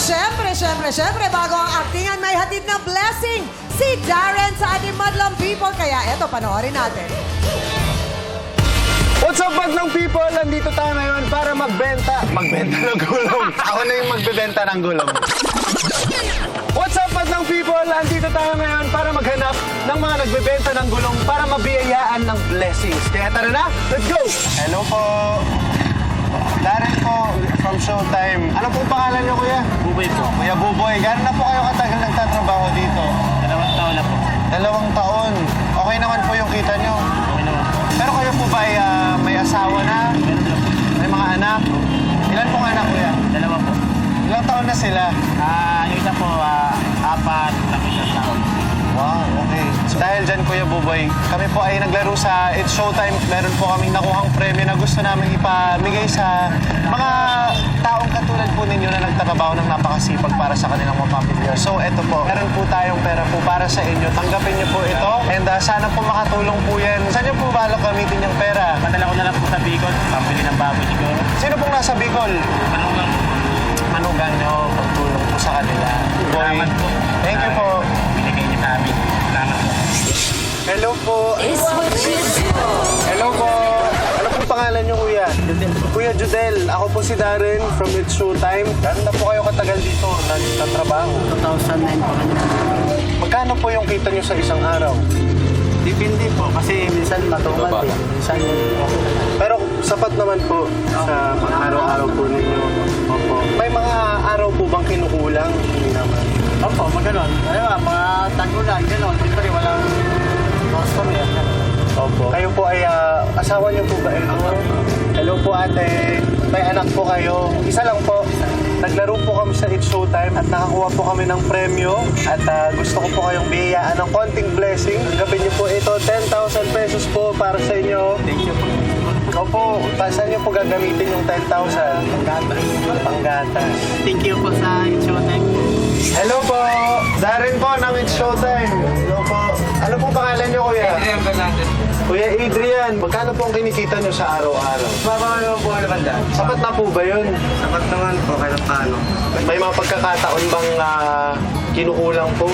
syempre, bago ang actingan, may hatid na blessing si Darren sa ating madlang people. Kaya eto, panoorin natin. What's up, madlang people? Nandito tayo ngayon para magbenta ng gulong. Ako na yung magbebenta ng gulong. What's up, madlang people? Nandito tayo ngayon para maghanap ng mga nagbebenta ng gulong para mabiyayaan ng blessings. Kaya tara na, let's go! Hello po. Darren po, from Showtime. Ano pong pangalan niyo, kuya? Buboy po. Kuya Buboy. Gano'n na po kayo katagal nagtatrabaho dito? 2 taon na po. 2 taon. Okay naman po yung kita niyo. Okay naman po. Pero kayo po ba ay may asawa na? Meron lang po. May mga anak? Ilan pong anak, kuya? 2 po. Ilang taon na sila? Yung isa po, 4, tapos 1 taon. Wow, okay. So dahil dyan, Kuya Buboy, kami po ay naglaro sa It's Showtime. Meron po kaming nakuhang premyo na gusto namin ipamigay sa mga taong katulad po ninyo na nagtatrabaho ng napakasipag para sa kanilang mga pamilya. So eto po, meron po tayong pera po para sa inyo. Tanggapin niyo po ito and sana po makatulong po yan. Saan niyo po balak gamitin yung pera? Padala ko na lang po sa Bicol, pambili ng baboy siguro. Sino pong nasa Bicol? Manong lang. Manugan niyo, pagtulong po sa kanila. Boy, Salamat po. thank you po. Binigay niyo sa amin. Salamat po. Hello po. Hello po. Ano pong pangalan niyo, kuya? Kuya Judel. Ako po si Darren from It's Showtime. Gano'n na po kayo katagal dito nagtatrabaho? 2009 po. Magkano po yung kita niyo sa isang araw? Depende po, kasi minsan matumal eh. Minsan Pero sapat naman po sa pang-araw-araw po ninyo. Opo. May mga araw po bang kinukulang? Hindi naman. Opo, maganon. Ano ba, mga tagulan, gano'n. Siyempre walang customer. Opo. Kayo po ay asawa niyo po ba ito? Hello po, ate. May anak po kayo. Isa lang po. Naglaro po kami sa It's Showtime at nakakuha po kami ng premyo at gusto ko po kayong biyayaan ng konting blessing. Gabin niyo po ito, 10,000 pesos po para sa inyo. Thank you po. Opo, saan niyo po gagamitin yung 10,000? Panggatas. Thank you po sa Showtime. Hello po! Darren po ng It's Showtime. Hello po. Ano pong pangalan niyo, kuya? Adrian Fernandez. Kuya Adrian, magkano po ang kinikita niyo sa araw-araw? Bababa po naman dyan. Sapat na po ba yun? Sapat naman po, kahit paano. May mga pagkakataon bang kinukulang po?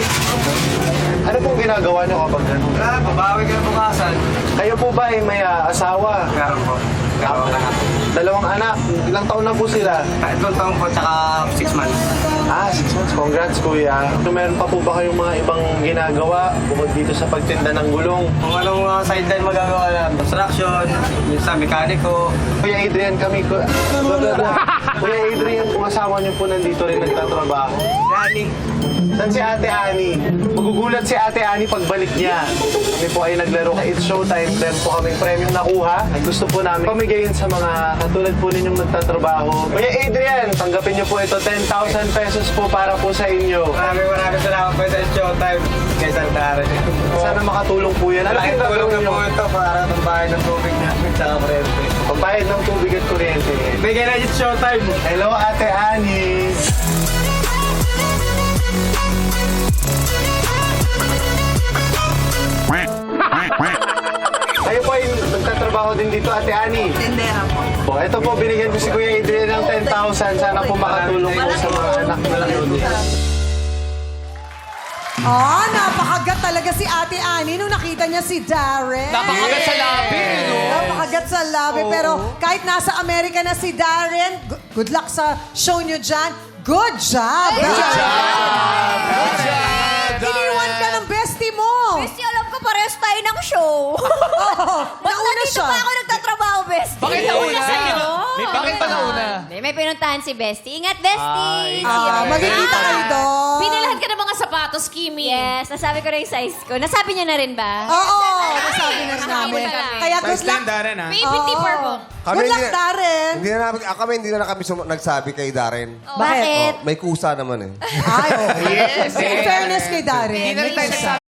Ano pong ginagawa niyo kapag gano'n? Babawi ka na bukasan. Kayo po ba ay may asawa? Meron po. Meron ka na. 2 anak. Ilang taon na po sila? Kahit 2 taon po, tsaka 6 months. 6 months. Congrats, kuya. So, meron pa po ba kayong mga ibang ginagawa bukod dito sa pagtinda ng gulong? Kung anong sideline magagawa na, construction, minsan mekaniko. Kuya Adrian, Kuya Adrian, kung asawa niyo po nandito rin nagtatrabaho. Dani. Saan si Ate Ani? Magugulat si Ate Ani pagbalik niya. Kami po ay naglaro ka It's Showtime. Meron po kaming premyong nakuha. Gusto po namin pamigayin sa mga katulad po ninyong magtatrabaho. Kuya Adrian, tanggapin niyo po ito. 10,000 pesos po para po sa inyo. Maraming salamat po sa Showtime. Kay Santara. Sana makatulong po yan. Ano Malaking po tulong na gagawin po niyo? ito para tumbahin ng tubig namin sa kuryente. Pagbayad ng tubig at kuryente. Bigyan na yung Showtime. Hello, Ate Ani. Kayo po ay nagtatrabaho din dito, Ate Ani. Tendera po. Po, ito po, binigyan ko si Kuya Adrian ng 10,000. Sana po makatulong po sa mga anak nila. Napakagat talaga si Ate Annie nung nakita niya si Darren. Napakagat sa labi, no? Napakagat sa labi. Pero kahit nasa Amerika na si Darren, good luck sa show niyo dyan. Good job! Good job! Iniwan ka ng bestie mo! Bestie, alam ko parehas tayo ng show. Ba't Nauna nandito siya. pa ako nagtatrabaho, Bestie? Bakit nauna? sa'yo? Bakit pa nauna? May pinuntahan si Bestie. Ingat, Bestie! Magkikita kayo doon. Binilhan ka ng mga sapatos, Kimi. Yes, nasabi ko na yung size ko. Nasabi niyo na rin ba? Oo, nasabi na rin namin. Kami. Kaya good luck. May tipper mo. Good luck, Darren. Hindi na kami nagsabi kay Darren. Bakit? May kusa naman eh. Ay, okay. In fairness kay Darren. Hindi na rin tayo nagsabi.